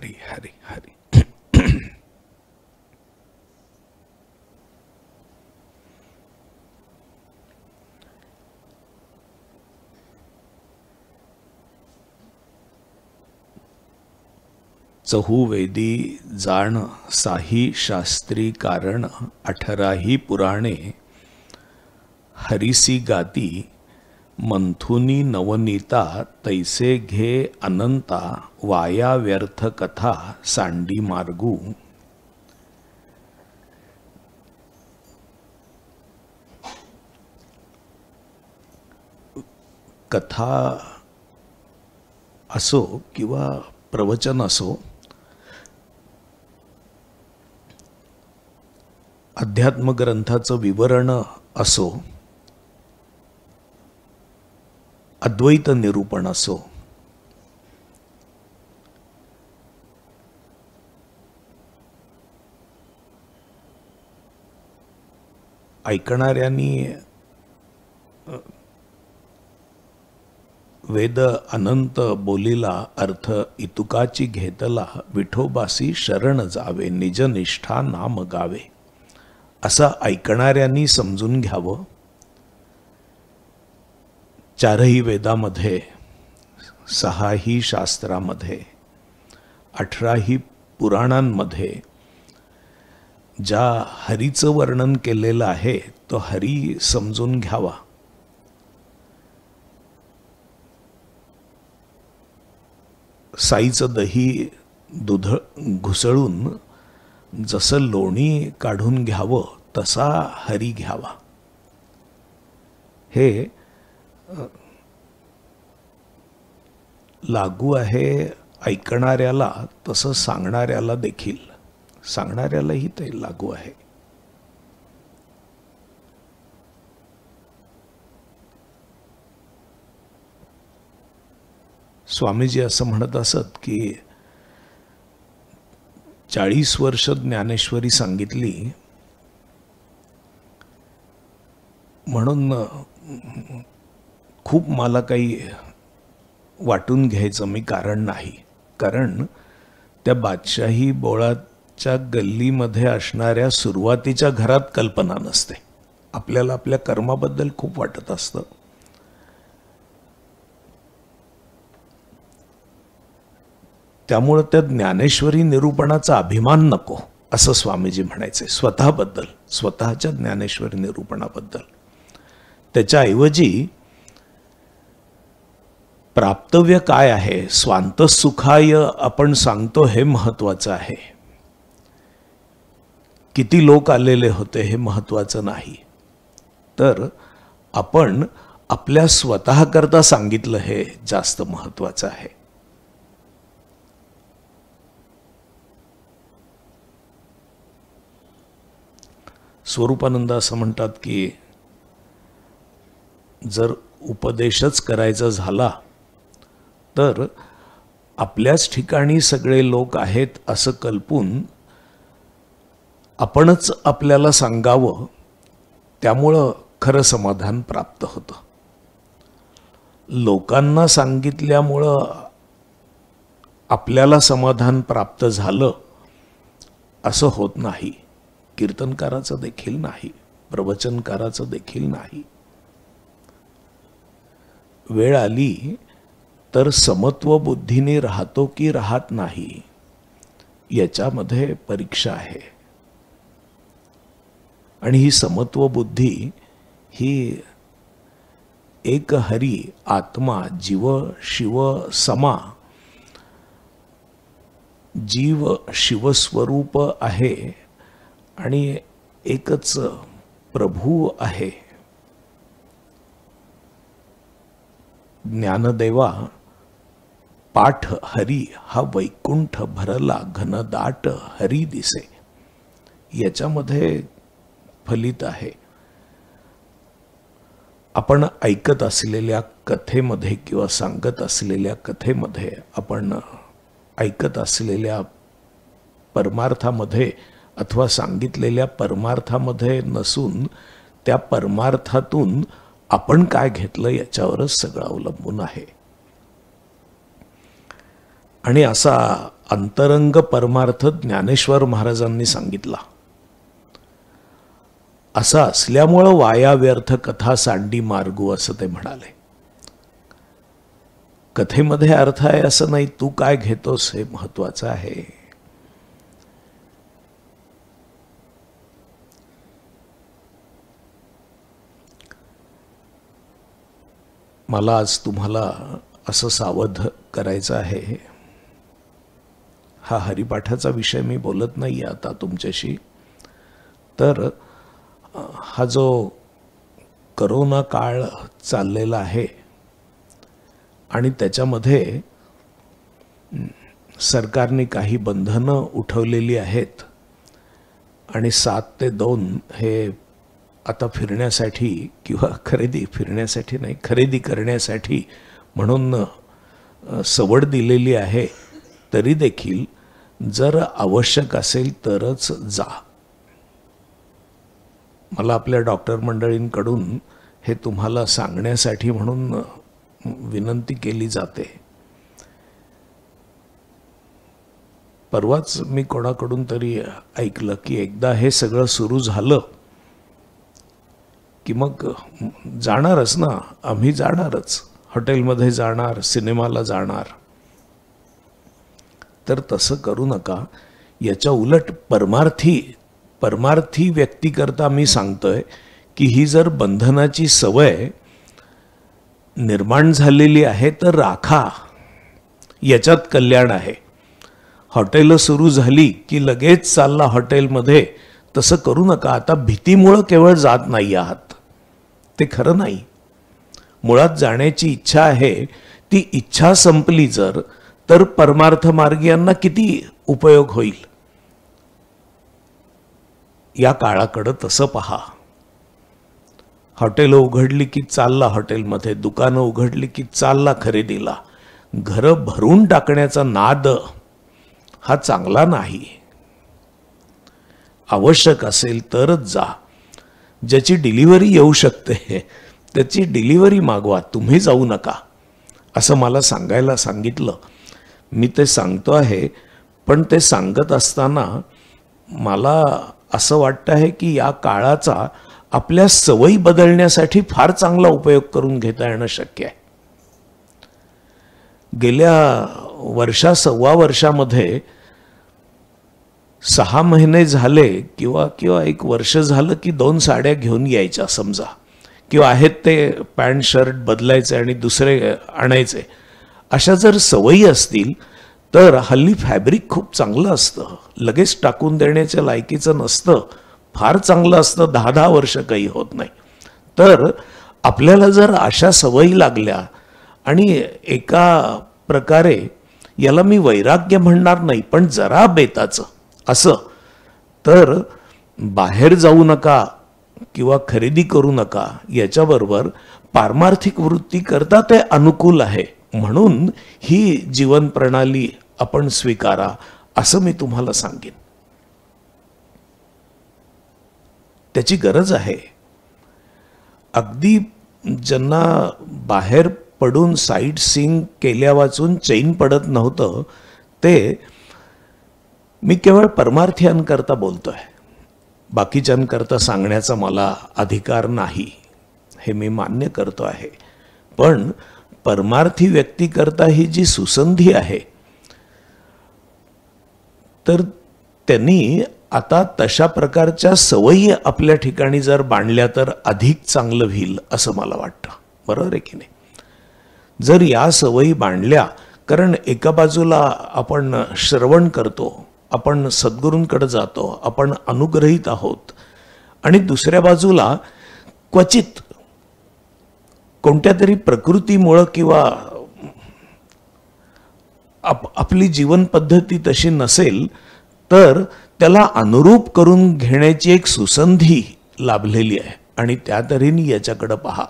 हरी हरी हरी. चहुवेदी जाण साही शास्त्री कारण 18 पुराणे हरिसी गाती मंथुनी नवनीता तैसे घे अनंता वाया व्यर्थ कथा सांडी मार्गू. कथा असो किंवा प्रवचन असो, अध्यात्म ग्रंथाचं विवरण असो, अद्वैत निरूपण असो, ऐकणाऱ्यांनी वेद अनंत बोलिला अर्थ इतुकाची घेतला विठोबासी शरण जावे निजनिष्ठा नाम गावे असं ऐकणाऱ्यांनी समजून घ्यावं. चारही वेदामध्ये, 6ही शास्त्रामध्ये, 18ही पुराणांमध्ये ज्या हरीचं वर्णन केलेलं आहे तो हरी समजून घ्यावा. साईचं दही दूध घुसळून जसं लोणी काढून घ्यावं तसा हरी घ्यावा. हे लागू आहे ऐकणाऱ्याला, तसं सांगणाऱ्याला देखील, सांगणाऱ्यालाही ते लागू आहे. स्वामीजी असं म्हणत असत की 40 वर्ष ज्ञानेश्वरी सांगितली म्हणून खूप मला काही वाटून घ्यायचं मी कारण नाही. कारण त्या बादशाही बोळाच्या गल्लीमध्ये असणाऱ्या सुरुवातीच्या घरात कल्पना नसते. आपल्याला आपल्या कर्माबद्दल खूप वाटत असतं. त्यामुळं त्या ज्ञानेश्वरी निरूपणाचा अभिमान नको असं स्वामीजी म्हणायचे स्वतःबद्दल, स्वतःच्या ज्ञानेश्वरी निरूपणाबद्दल. त्याच्याऐवजी प्राप्तव्य काय आहे, स्वांत सुखाय आपण सांगतो हे महत्वाचं आहे. किती लोक आलेले होते हे महत्वाचं नाही, तर आपण आपल्या स्वतःकरता सांगितलं हे जास्त महत्वाचं आहे. स्वरूपानंद असं म्हणतात की जर उपदेशच करायचा झाला तर आपल्याच ठिकाणी सगळे लोक आहेत असं कल्पून आपणच आपल्याला सांगावं, त्यामुळं खरं समाधान प्राप्त होतं. लोकांना सांगितल्यामुळं आपल्याला समाधान प्राप्त झालं असं होत नाही. कीर्तनकाराचं देखील नाही, प्रवचनकाराचं देखील नाही. वेळ आली तर समत्व बुद्धीने राहतो की राहत नाही याच्यामध्ये परीक्षा आहे. आणि ही समत्व बुद्धी ही एक हरी आत्मा जीव शिव समा, जीव शिवस्वरूप आहे आणि एकच प्रभू आहे. ज्ञानदेवा पाठ हरी हा वैकुंठ भरला घनदाट हरी दिसे याच्यामध्ये फलित आहे. आपण ऐकत असलेल्या कथेमध्ये किंवा सांगत असलेल्या कथेमध्ये, आपण ऐकत असलेल्या परमार्थामध्ये अथवा सांगितलेल्या परमार्थामध्ये नसून त्या परमार्थातून आपण काय घेतलं याच्यावरच सगळं अवलंबून आहे. आणि असा अंतरंग परमार्थ ज्ञानेश्वर महाराजांनी सांगितला. असं असल्यामुळं वाया व्यर्थ कथा सांडी मार्गू असं ते म्हणाले. कथेमध्ये अर्थ आहे असं नाही, तू काय घेतोस हे महत्वाचं आहे. मला आज तुम्हाला असं सावध करायचं आहे. हा हरिपाठाचा विषय मी बोलत नाही आता तुमच्याशी. तर हा जो करोना काळ चाललेला आहे आणि त्याच्यामध्ये सरकारने काही बंधनं उठवलेली आहेत आणि 7 ते 2 हे आता फिरण्यासाठी किंवा खरेदी करण्यासाठी म्हणून सवड दिलेली आहे. तरी देखील जर आवश्यक असेल तरच जा. मला आपल्या डॉक्टर मंडळींकडून हे तुम्हाला सांगण्यासाठी म्हणून विनंती केली जाते. परवाच मी कोणाकडून तरी ऐकलं की एकदा हे सगळं सुरू झालं की मग जाणारच ना, आम्ही जाणारच, हॉटेलमध्ये जाणार, सिनेमाला जाणार. तर तसं करू नका. याच्या उलट परमार्थी व्यक्तीकरता मी सांगतोय की ही जर बंधनाची सवय निर्माण झालेली आहे तर राखा, याच्यात कल्याण आहे. हॉटेल सुरू झाली की लगेच चालला हॉटेलमध्ये, तसं करू नका. आता भीतीमुळं केवळ जात नाही आहात, ते खरं नाही. मुळात जाण्याची इच्छा आहे, ती इच्छा संपली जर तर परमार्थ मार्गीयांना किती उपयोग होईल. या काळाकडं तसं पहा. हॉटेल उघडली की चालला हॉटेलमध्ये, दुकानं उघडली की चालला खरेदीला. घरं भरून टाकण्याचा नाद हा चांगला नाही. आवश्यक असेल तरच जा. ज्याची डिलिव्हरी येऊ शकते त्याची डिलिव्हरी मागवा, तुम्ही जाऊ नका, असं मला सांगायला सांगितलं. मी ते सांगतो आहे. पण ते सांगत असताना मला असं वाटतं आहे की या काळाचा आपल्या सवयी बदलण्यासाठी फार चांगला उपयोग करून घेता येणं शक्य आहे. गेल्या सव्वा वर्षामध्ये 6 महिने झाले किंवा 1 वर्ष झालं की 2 साड्या घेऊन यायच्या समजा, किंवा आहेत ते पॅन्ट शर्ट बदलायचे आणि दुसरे आणायचे. अशा जर सवयी असतील तर हल्ली फॅब्रिक खूप चांगलं असतं, लगेच टाकून देण्याच्या लायकीचं नसतं, फार चांगलं असतं, 10-10 वर्ष काही होत नाही. तर आपल्याला जर अशा सवयी लागल्या आणि एका प्रकारे याला मी वैराग्य म्हणणार नाही पण जरा बेताचं असं, तर बाहेर जाऊ नका किंवा खरेदी करू नका. याच्याबरोबर पारमार्थिक वृत्ती करता ते अनुकूल आहे म्हणून ही जीवन प्रणाली आपण स्वीकारा, असं मी तुम्हाला सांगेन. त्याची गरज आहे. अगदी ज्यांना बाहेर पडून साईट सीइंग केल्या वाचून चैन पडत नव्हतं, ते मी केवळ परमार्थ्यांकरता बोलतोय, बाकीच्यांकरता सांगण्याचा मला अधिकार नाही, हे मी मान्य करतो आहे. पण परमार्थी व्यक्तीकरता ही जी सुसंधी आहे, तर त्यांनी आता तशा प्रकारच्या सवयी आपल्या ठिकाणी जर बांधल्या तर अधिक चांगलं होईल असं मला वाटतं. बरोबर आहे की नाही? जर या सवयी बांधल्या, कारण एका बाजूला आपण श्रवण करतो, आपण सद्गुरूंकडे जातो, आपण अनुग्रहित आहोत, आणि दुसऱ्या बाजूला क्वचित कोणत्या तरी प्रकृतीमुळे किंवा आपली जीवन पद्धती तशी नसेल तर त्याला अनुरूप करून घेण्याची एक सुसंधी लाभलेली आहे. आणि त्या तऱ्हेने याच्याकडे पहा.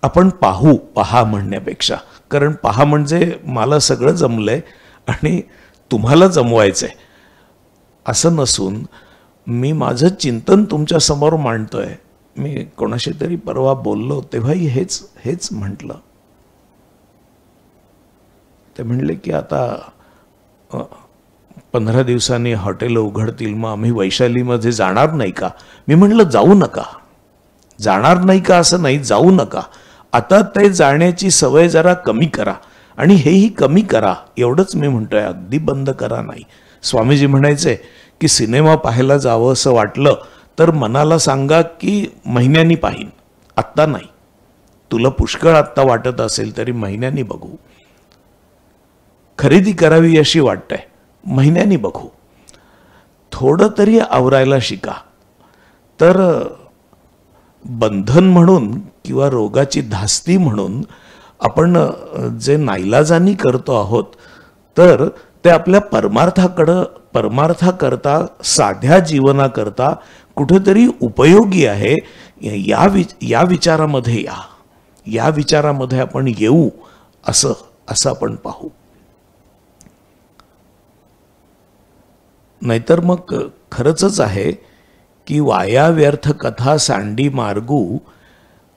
आपण पहा म्हणण्यापेक्षा, कारण पहा म्हणजे मला सगळं जमलंय आणि तुम्हाला जमवायचंय असं नसून मी माझं चिंतन तुमच्या समोर मांडतोय. मी कोणाशी तरी परवा बोललो तेव्हाही हेच म्हटलं ते म्हणले की आता 15 दिवसांनी हॉटेल उघडतील, मग आम्ही वैशालीमध्ये जाणार नाही का? मी म्हणलं जाऊ नका. जाणार नाही का असं नाही, जाऊ नका. आता ते जाण्याची सवय जरा कमी करा आणि हेही कमी करा, एवढंच मी म्हणतोय. अगदी बंद करा नाही. स्वामीजी म्हणायचे की सिनेमा पाहायला जावं असं वाटलं तर मनाला सांगा की महिन्यांनी पाहीन, आत्ता नाही. तुला पुष्कळ आत्ता वाटत असेल तरी महिन्यांनी बघू. खरेदी करावी अशी वाटतंय, महिन्यांनी बघू. थोडं तरी आवरायला शिका. तर बंधन म्हणून किंवा रोगाची धास्ती म्हणून आपण जे नाईलाजानी करतो आहोत, तर ते आपल्या परमार्थाकरता, साध्या जीवनाकरता कुठेतरी उपयोगी आहे. या विचारामध्ये या विचारामध्ये आपण येऊ, असं आपण पाहू. नाहीतर मग खरंच आहे की वाया व्यर्थ कथा सांडी मार्गू.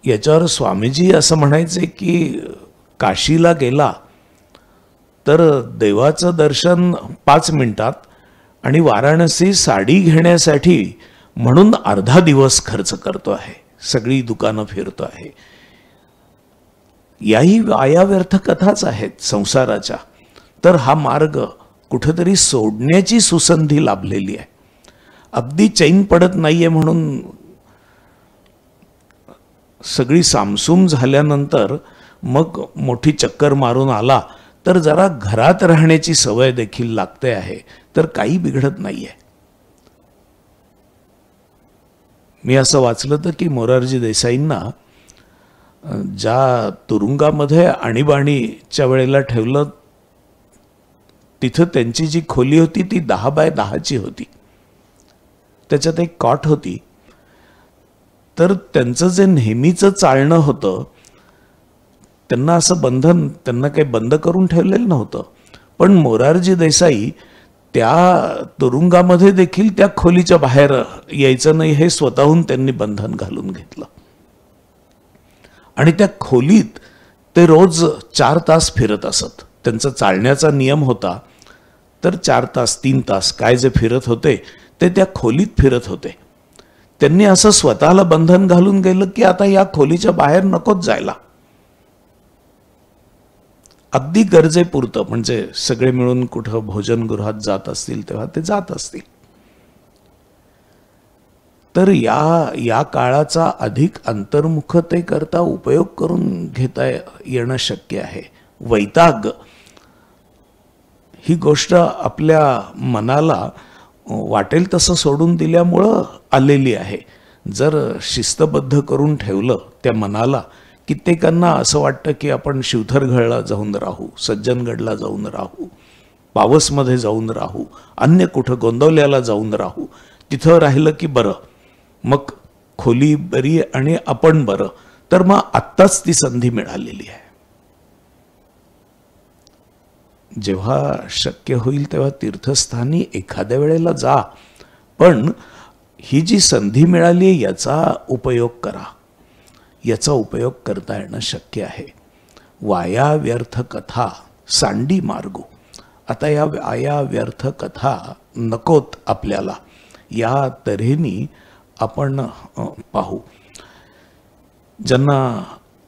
याच्यावर स्वामीजी असं म्हणायचे की काशीला गेला तर देवाचं दर्शन 5 मिनिटात आणि वाराणसी साडी घेण्यासाठी म्हणून अर्धा दिवस खर्च करतो आहे, सगळी दुकानं फिरतो आहे. याही वाया व्यर्थ कथाच आहेत संसाराच्या. तर हा मार्ग कुठेतरी सोडण्याची सुसंधी लाभलेली आहे. अगदी चैन पडत नाहीये म्हणून सगळी सामसूम झाल्यानंतर मग मोठी चक्कर मारून आला तर जरा घरात राहण्याची सवय देखील लागते आहे, तर काही बिघडत नाहीये. मी असं वाचलं तर की मोरारजी देसाईंना ज्या तुरुंगामध्ये आणीबाणीच्या वेळेला ठेवलं, तिथं त्यांची जी खोली होती ती 10 बाय 10ची होती. त्याच्यात एक कॉट होती. तर त्यांचं जे नेहमीचं चालणं होतं, त्यांना असं बंधन, त्यांना काही बंद करून ठेवलेलं नव्हतं. पण मोरारजी देसाई त्या तुरुंगामध्ये देखील त्या खोलीच्या बाहेर यायचं नाही हे स्वतःहून त्यांनी बंधन घालून घेतलं. आणि त्या खोलीत ते रोज 4 तास फिरत असत. त्यांचा चालण्याचा नियम होता. तर 4 तास 3 तास काय जे फिरत होते ते त्या खोलीत फिरत होते. त्यांनी असं स्वतःला बंधन घालून गेलं की आता या खोलीच्या बाहेर नकोच जायला. अगदी गरजेपुरतं, म्हणजे सगळे मिळून कुठं भोजनगृहात जात असतील तेव्हा ते जात असतील. तर या काळाचा अधिक अंतर्मुखतेकरता उपयोग करून घेता येणं शक्य आहे. वैताग ही गोष्ट आपल्या मनाला वाटेल तसं सोडून दिल्यामुळं आलेली आहे. जर शिस्तबद्ध करून ठेवलं त्या मनाला, कित्येकांना असं वाटतं की आपण शिवथरगडला जाऊन राहू, सज्जनगडला जाऊन राहू, पावसमध्ये जाऊन राहू, अन्य कुठं गोंदवल्याला जाऊन राहू. तिथं राहिलं की बरं, मग खोली बरी आणि आपण बरं. तर मग आत्ताच ती संधी मिळालेली आहे. जेव्हा शक्य होईल तेव्हा तीर्थस्थानी एखाद्या वेळेला जा, पण ही जी संधी मिळाली आहे याचा उपयोग करा. याचा उपयोग करता येणं शक्य आहे. वाया व्यर्थ कथा सांडी मार्गू. आता या वाया व्यर्थ कथा नकोत आपल्याला. या तऱ्हेने आपण पाहू. ज्यांना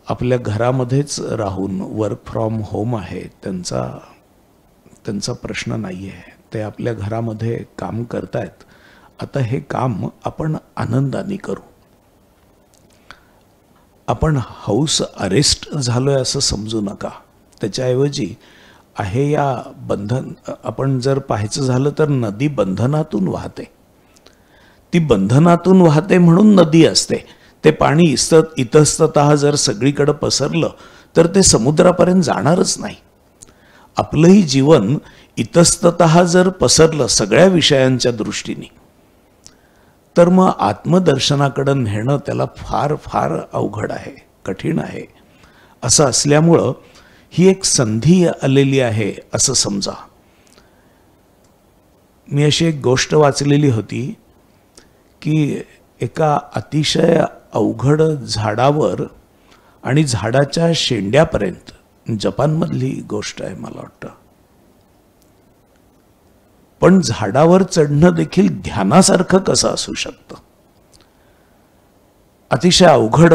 आपल्या घरामध्येच राहून वर्क फ्रॉम होम आहे, त्यांचा प्रश्न नाही आहे. ते आपल्या घरामध्ये काम करतायत. आता हे काम आपण आनंदाने करू. आपण हाऊस अरेस्ट झालोय असं समजू नका. त्याच्याऐवजी आहे या बंधन, आपण जर पाहायचं झालं तर नदी बंधनातून वाहते. ती बंधनातून वाहते म्हणून नदी असते. ते पाणी इतस्ततः जर सगळीकडे पसरलं तर ते समुद्रापर्यंत जाणारच नाही. आपलंही जीवन इतस्ततः जर पसरलं सगळ्या विषयांच्या दृष्टीने, तर मग आत्मदर्शनाकडे नेणं त्याला फार फार अवघड आहे, कठीण आहे. असं असल्यामुळं ही एक संधी आलेली आहे असं समजा. मी अशी एक गोष्ट वाचलेली होती की एका अतिशय अवघड झाडावर आणि झाडाच्या शेंड्यापर्यंत जपानमधली गोष्ट आहे मला वाटतं. पण झाडावर चढणं देखील ध्यानासारखं कसं असू शकतं? अतिशय अवघड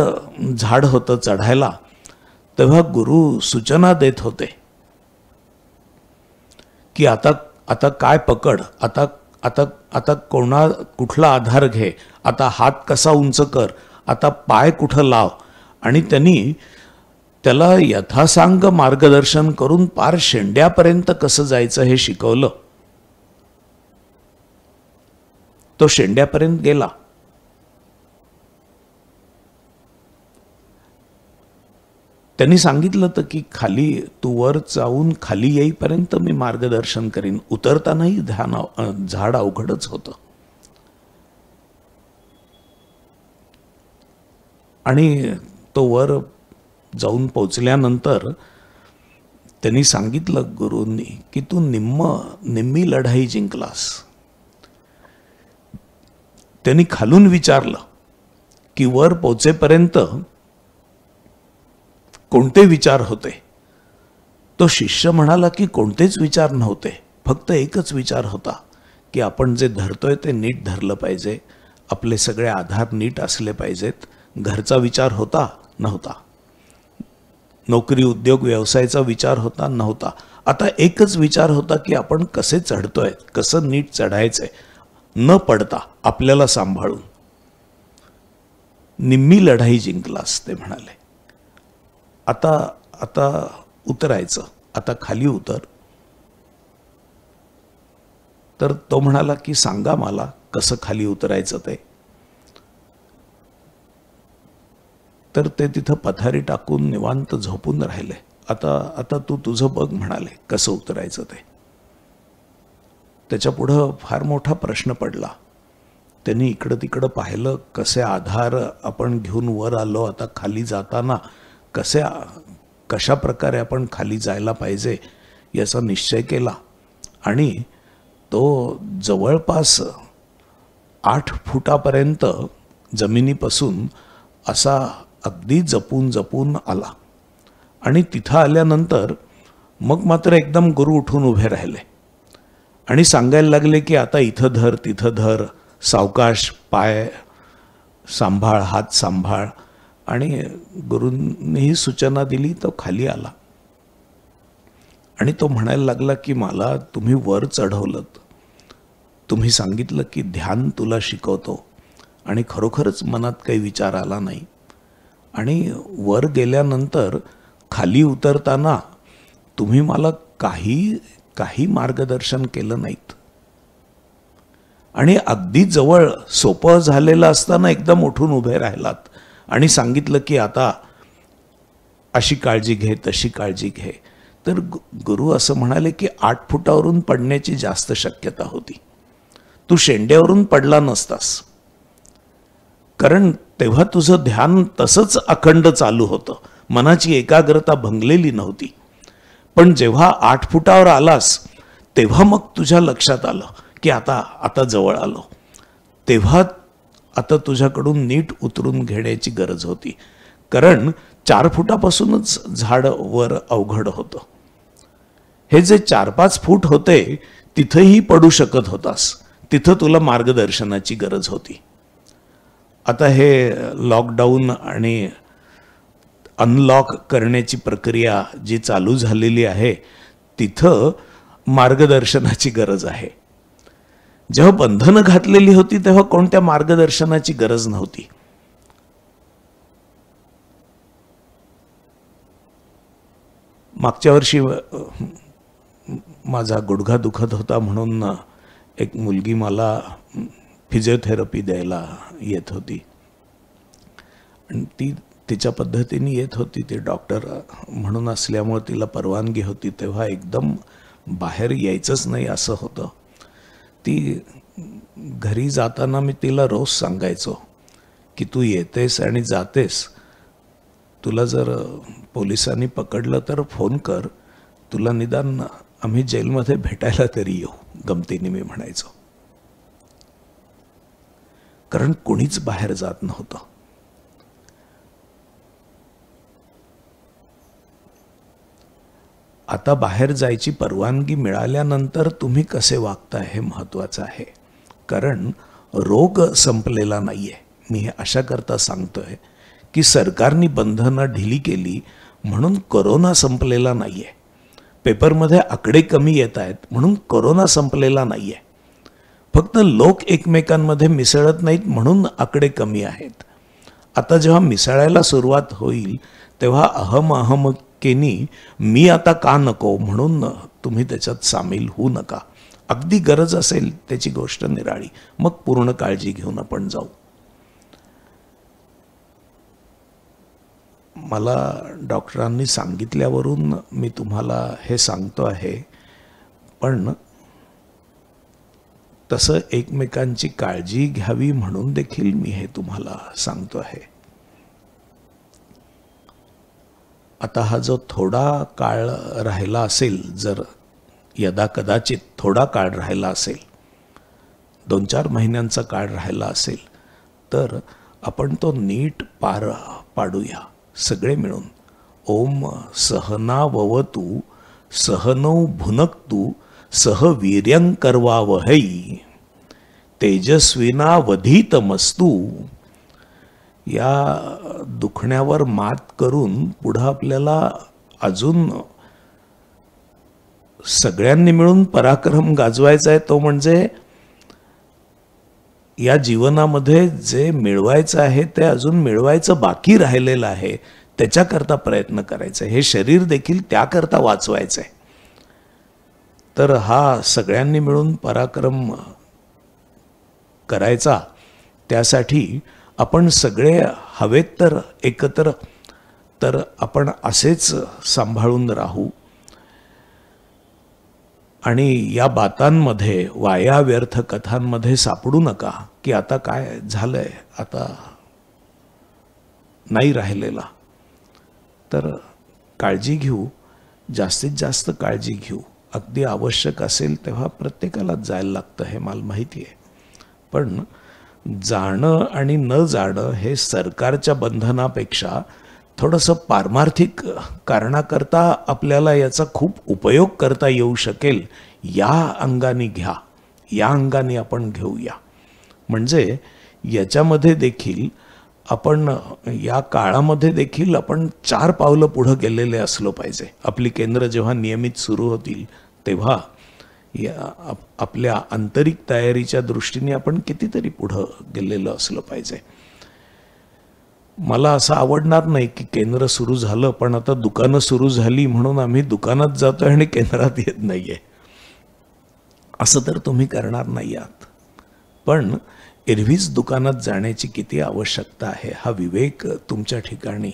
झाड होतं चढायला. तेव्हा गुरु सूचना देत होते की आता काय पकड, आता आता आता कुठला आधार घे, आता हात कसा उंच कर, आता पाय कुठं लाव. आणि त्यांनी त्याला यथासांग मार्गदर्शन करून पार शेंड्यापर्यंत कसं जायचं हे शिकवलं. तो शेंड्यापर्यंत गेला. त्यांनी सांगितलं तर की खाली तू वर जाऊन खाली येईपर्यंत मी मार्गदर्शन करीन. उतरतानाही झाड अवघडच होतं. आणि तो वर जाऊन पोचल्यानंतर त्यांनी सांगितलं गुरूंनी की तू निम्मी लढाई जिंकलास. त्यांनी खालून विचारलं की वर पोचेपर्यंत कोणते विचार होते. तो शिष्य म्हणाला की कोणतेच विचार नव्हते, फक्त एकच विचार होता की आपण जे धरतोय ते नीट धरलं पाहिजे, आपले सगळे आधार नीट असले पाहिजेत. घरचा विचार होता नव्हता, नोकरी उद्योग व्यवसायाचा विचार होता नव्हता. आता एकच विचार होता की आपण कसे चढतोय, कसं नीट चढायचंय न पडता आपल्याला सांभाळून. निम्मी लढाई जिंकलास ते म्हणाले. आता उतरायचं, आता खाली उतर. तर तो म्हणाला की सांगा मला कसं खाली उतरायचं ते. तर ते तिथं पथारी टाकून निवांत झोपून राहिले. आता तू तुझं बघ म्हणाले कसं उतरायचं ते. त्याच्या पुढं फार मोठा प्रश्न पडला. त्यांनी इकडं तिकडं पाहिलं, कसे आधार आपण घेऊन वर आलो, आता खाली जाताना कशा प्रकारे आपण खाली जायला पाहिजे याचा निश्चय केला. आणि तो जवळपास 8 फुटापर्यंत जमिनीपासून असा अगदी जपून आला. आणि तिथं आल्यानंतर मग मात्र एकदम गुरु उठून उभे राहिले आणि सांगायला लागले की आता इथं धर, तिथं धर, सावकाश, पाय सांभाळ, हात सांभाळ. आणि गुरूंनीही सूचना दिली. तो खाली आला आणि तो म्हणायला लागला की मला तुम्ही वर चढवलं, तुम्ही सांगितलं की ध्यान तुला शिकवतो, आणि खरोखरच मनात काही विचार आला नाही. आणि वर गेल्यानंतर खाली उतरताना तुम्ही मला काही मार्गदर्शन केलं नाहीत. आणि अगदी जवळ सोपं झालेलं असताना एकदम उठून उभे राहिलात आणि सांगितलं की आता अशी काळजी घे, तशी काळजी घे. तर गुरु असं म्हणाले की 8 फुटावरून पडण्याची जास्त शक्यता होती. तू शेंड्यावरून पडला नसतास, कारण तेव्हा तुझं ध्यान तसंच अखंड चालू होतं, मनाची एकाग्रता भंगलेली नव्हती. पण जेव्हा 8 फुटावर आलास तेव्हा मग तुझ्या लक्षात आलं की आता जवळ आलो. तेव्हा आता तुझ्याकडून नीट उतरून घेण्याची गरज होती, कारण 4 फुटापासूनच झाड वर अवघड होतं. हे जे 4-5 फूट होते तिथंही पडू शकत होतास, तिथं तुला मार्गदर्शनाची गरज होती. आता हे लॉकडाऊन आणि अनलॉक करण्याची प्रक्रिया जी चालू झालेली आहे तिथं मार्गदर्शनाची गरज आहे. जेव्हा बंधनं घातलेली होती तेव्हा कोणत्या मार्गदर्शनाची गरज नव्हती. मागच्या वर्षी माझा गुडघा दुखत होता म्हणून एक मुलगी मला फिजिओथेरपी द्यायला येत होती. आणि ती तिच्या पद्धतीने येत होती. ती डॉक्टर म्हणून असल्यामुळे तिला परवानगी होती. तेव्हा एकदम बाहेर यायचंच नाही असं होतं. ती घरी जाताना मी तिला रोज सांगायचो की तू येतेस आणि जातेस, तुला जर पोलिसांनी पकडलं तर फोन कर, तुला निदान आम्ही जेलमध्ये भेटायला तरी येऊ, गमतीने मी म्हणायचो. कारण कोणीच बाहेर जात नव्हतं. आता बाहेर जायची परवानगी मिळाल्यानंतर तुम्ही कसे वागता हे महत्त्वाचं आहे. कारण रोग संपलेला नाही आहे. मी हे अशा करता सांगतोय की सरकारने बंधनं ढिली केली म्हणून कोरोना संपलेला नाही आहे. पेपरमध्ये आकडे कमी येत आहेत म्हणून कोरोना संपलेला नाही आहे. फक्त लोक एकमेकांमध्ये मिसळत नाहीत म्हणून आकडे कमी आहेत. आता जेव्हा मिसळायला सुरुवात होईल तेव्हा अहमकेनी मी आता का नको म्हणून तुम्ही त्याच्यात सामील होऊ नका. अगदी गरज असेल त्याची गोष्ट निराळी, मग पूर्ण काळजी घेऊन आपण जाऊ. मला डॉक्टरांनी सांगितल्यावरून मी तुम्हाला हे सांगतो आहे, पण तसं एकमेकांची काळजी घ्यावी म्हणून देखील मी हे तुम्हाला सांगतो आहे. आता हा जो थोडा काळ राहिला असेल, जर यदा कदाचित थोडा काळ राहिला असेल, 2-4 महिन्यांचा काळ राहिला असेल, तर आपण तो नीट पार पाडूया सगळे मिळून. ओम सहनाववतु सहनौ भुनक्तु सह वीर्यं करवावहै तेजस्विनावधीतमस्तु. या दुखण्यावर मात करून पुढं आपल्याला अजून सगळ्यांनी मिळून पराक्रम गाजवायचा आहे. तो म्हणजे या जीवनामध्ये जे मिळवायचं आहे ते अजून मिळवायचं बाकी राहिलेलं आहे, त्याच्याकरता प्रयत्न करायचा. हे शरीर देखील त्याकरता वाचवायचं आहे. तर हा सगळ्यांनी मिळून पराक्रम करायचा. त्यासाठी आपण सगळे हवेत तर एकत्र, तर आपण असेच सांभाळून राहू. आणि या बातांमध्ये, वाया व्यर्थ कथांमध्ये सापडू नका की आता काय झालंय, आता नाही राहिलेला. तर काळजी घेऊ, जास्तीत जास्त काळजी घेऊ. अगदी आवश्यक असेल तेव्हा प्रत्येकाला जायला लागतं, हे मला माहिती आहे. पण जाणं आणि न जाणं हे सरकारच्या बंधनापेक्षा थोडंसं पारमार्थिक कारणाकरता आपल्याला याचा खूप उपयोग करता येऊ शकेल, या अंगाने घ्या, या अंगाने आपण घेऊया. म्हणजे याच्यामध्ये देखील आपण, या काळामध्ये देखील आपण 4 पावलं पुढं गेलेले असलो पाहिजे. आपली केंद्र जेव्हा नियमित सुरू होतील तेव्हा आपल्या आंतरिक तयारीच्या दृष्टीने आपण कितीतरी पुढं गेलेलं असलं पाहिजे. मला असं आवडणार नाही की केंद्र सुरू झालं पण आता दुकानं सुरू झाली म्हणून आम्ही दुकानात जातोय आणि केंद्रात येत नाहीये. असं तर तुम्ही करणार नाही आहात. पण एरवीच दुकानात जाण्याची किती आवश्यकता आहे, हा विवेक तुमच्या ठिकाणी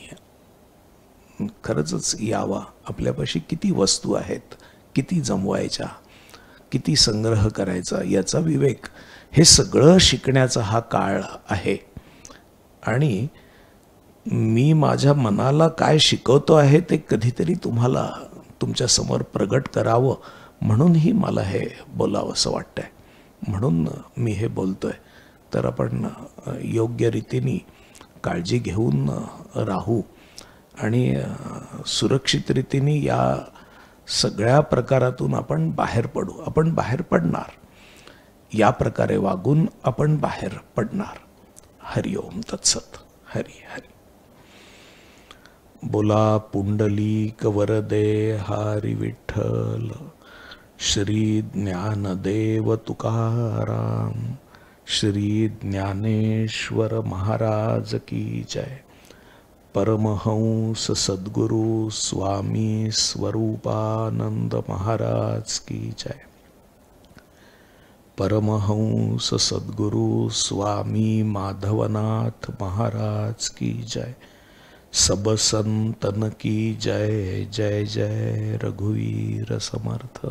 खरंच यावा. आपल्यापाशी किती वस्तू आहेत, किती जमवायच्या, किती संग्रह करायचा, याचा विवेक, हे सगळं शिकण्याचा हा काळ आहे. आणि मी माझ्या मनाला काय शिकवतो आहे ते कधीतरी तुम्हाला तुमच्या समोर प्रगट करावं म्हणूनही मला हे बोलावं असं वाटतंय, म्हणून मी हे बोलतोय. तर आपण योग्य रीतीने काळजी घेऊन राहू आणि सुरक्षित रीतीने या सगळ्या प्रकारातून आपण बाहेर पडू. आपण बाहेर पडणार, या प्रकारे वागून आपण बाहेर पडणार. हरिओम तत्सत. हरी हरी. बोला पुंडलिक वरदे हरी विठ्ठल. श्री ज्ञानदेव तुकाराम. श्री ज्ञानेश्वर महाराज की जय. परमहंस सद्गुरु स्वामी स्वरूपानंद महाराज की जय. परमहंस सद्गुरु स्वामी माधवनाथ महाराज की जय. सब संतन की जय. जय जय रघुवीर समर्थ.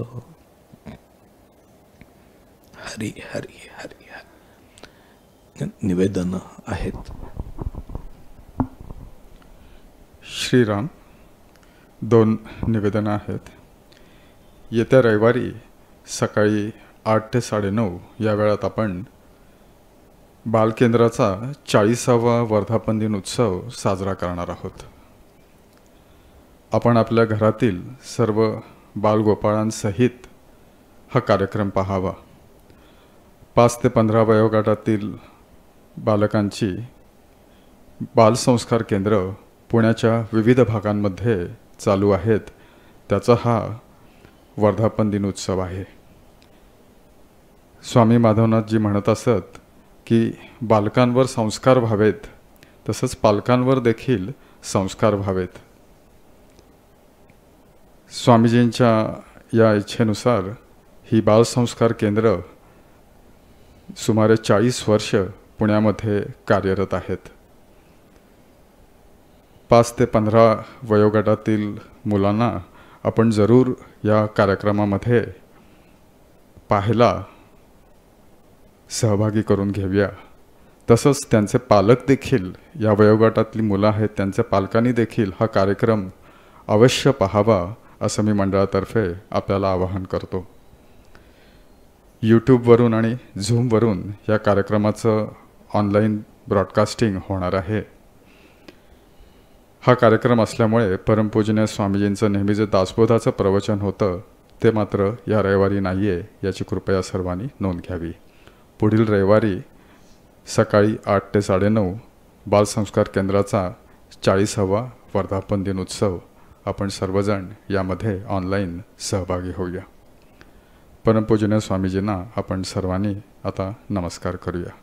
हरी हरी हरी हरी. निवेदन आहेत. श्रीराम. 2 निवेदनं आहेत. येत्या रविवारी सकाळी 8 ते 9:30 या वेळात आपण बालकेंद्राचा 40वा वर्धापन दिन उत्सव साजरा करणार आहोत. आपण आपल्या घरातील सर्व बालगोपाळांसहित हा कार्यक्रम पाहावा. 5 ते 15 वयोगटातील बालकांची बालसंस्कार केंद्र पुण्याच्या विविध भागांमध्ये चालू आहेत. त्याचा हा वर्धापन दिन उत्सव आहे. स्वामी माधवनाथजी म्हणत असत की बालकांवर संस्कार व्हावेत, तसंच पालकांवर देखील संस्कार व्हावेत. स्वामीजींच्या या इच्छेनुसार ही बालसंस्कार केंद्र सुमारे 40 वर्ष पुण्यामध्ये कार्यरत आहेत. 5 ते 15 वयोगटातील मुलांना आपण जरूर या कार्यक्रमामध्ये पाहायला सहभागी करून घेऊया. तसंच त्यांचे पालक देखील, या वयोगटातली मुलं आहेत त्यांच्या पालकांनी देखील हा कार्यक्रम अवश्य पाहावा असं मी मंडळातर्फे आपल्याला आवाहन करतो. यूट्यूबवरून आणि झूमवरून या कार्यक्रमाचं ऑनलाईन ब्रॉडकास्टिंग होणार आहे. हा कार्यक्रम असल्यामुळे परमपूजनीय स्वामीजींचं नेहमी जे दासबोधाचं प्रवचन होतं ते मात्र या रविवारी नाही आहे, याची कृपया सर्वांनी नोंद घ्यावी. पुढील रविवारी सकाळी 8 ते 9:30 बालसंस्कार केंद्राचा 40वा वर्धापन दिन उत्सव. आपण सर्वजण यामध्ये ऑनलाईन सहभागी होऊया. परमपूजनीय स्वामीजींना आपण सर्वांनी आता नमस्कार करूया.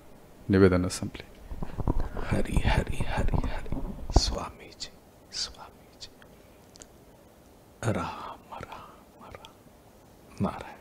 निवेदन संपली. हरी हरी हरी हरी. स्वामीजी स्वामीजी. राम राम राम. नारायण.